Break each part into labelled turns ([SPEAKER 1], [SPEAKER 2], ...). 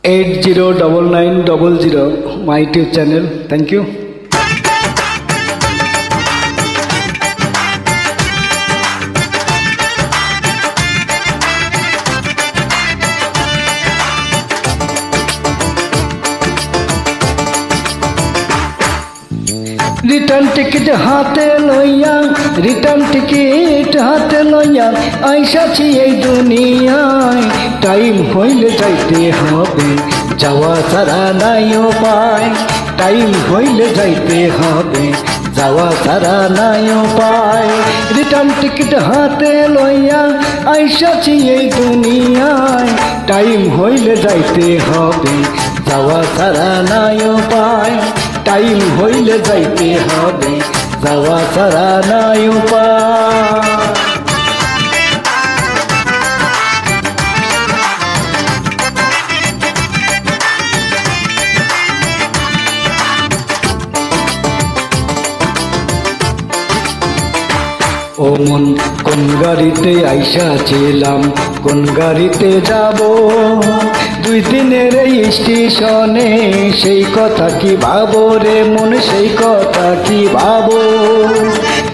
[SPEAKER 1] 809900 my YouTube channel. Thank you. Return ticket हाथे लइया return ticket हाथे लइया आइसाछि এই দুনিয়ায় টাইম হইলে যাইতে হবে যাওয়া ছাড়া নাই উপায় টাইম হইলে যাইতে হবে যাওয়া ছাড়া নাই উপায় রিটার্ন টিকিট হাতে লইয়া আইসাছি এই দুনিয়ায় টাইম হইলে যাইতে হবে যাওয়া ছাড়া নাই উপায় টাইম হইলে যাইতে হবে যাওয়া ছাড়া নাই উপায় ও মন কোন গাড়িতে আইসা ছিলাম কোন গাড়িতে যাব দুই দিনের এই স্টেশনে সেই কথা কি ভাবো রে মন সেই কথা কি ভাবো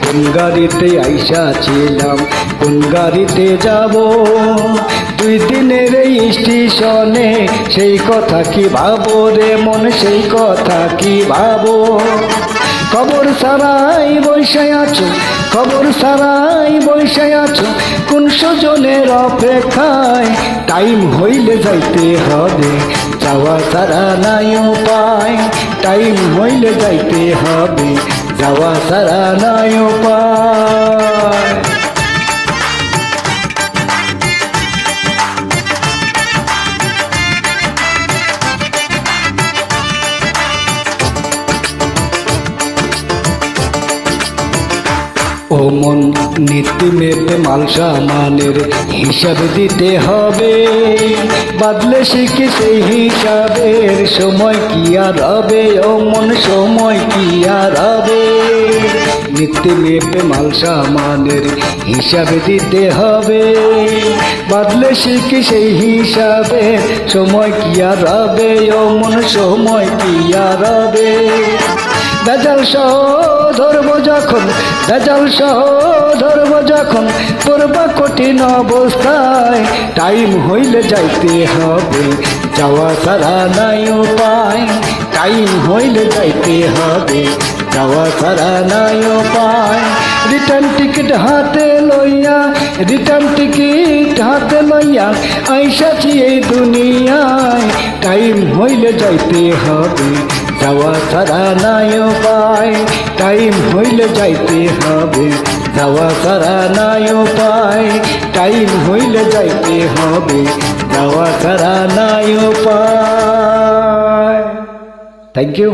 [SPEAKER 1] কোন গাড়িতে আইসা ছিলাম কোন গাড়িতে যাব দুই দিনের এই স্টেশনে সেই কথা কি ভাবো রে মন সেই কথা কি ভাবো খবর সারাই বৈশায় আছো খবর সারাই বৈশায় আছো কোন সজনের অপেক্ষায় টাইম হইলে যাইতে হবে যাওয়া ছাড়া নাই উপায় টাইম হইলে যাইতে হবে যাওয়া ছাড়া নাই উপায় ও মন নীতি মেপে মাল সামানের হিসাব দিতে হবে বাদলে শিখে সেই হিসাবের সময় কি আর হবে ও মন সময় কি আর হবে নীতি মেপে মাল সামানের হিসাব দিতে হবে বাদলে শিখে সেই হিসাবে সময় কি আর হবে ও মন সময় কি আর হবে বেজাল সহ ধরবো যখন বেজাল সহ ধরবো যখন পড়বা কঠিন অবস্থায় টাইম হইলে যাইতে হবে যাওয়া ছাড়া নাই উপায় টাইম হইলে যাইতে হবে যাওয়া ছাড়া নাই উপায় রিটার্ন টিকিট হাতে লইয়া রিটার্ন টিকিট হাতে লইয়া আইসাছি এই দুনিয়ায় টাইম হইলে যাইতে হবে যাওয়া ছাড়া নাই উপায় টাইম হইলে যাইতে হবে যাওয়া ছাড়া নাই উপায় টাইম হইলে যাইতে হবে যাওয়া ছাড়া নাই উপায়। Thank you.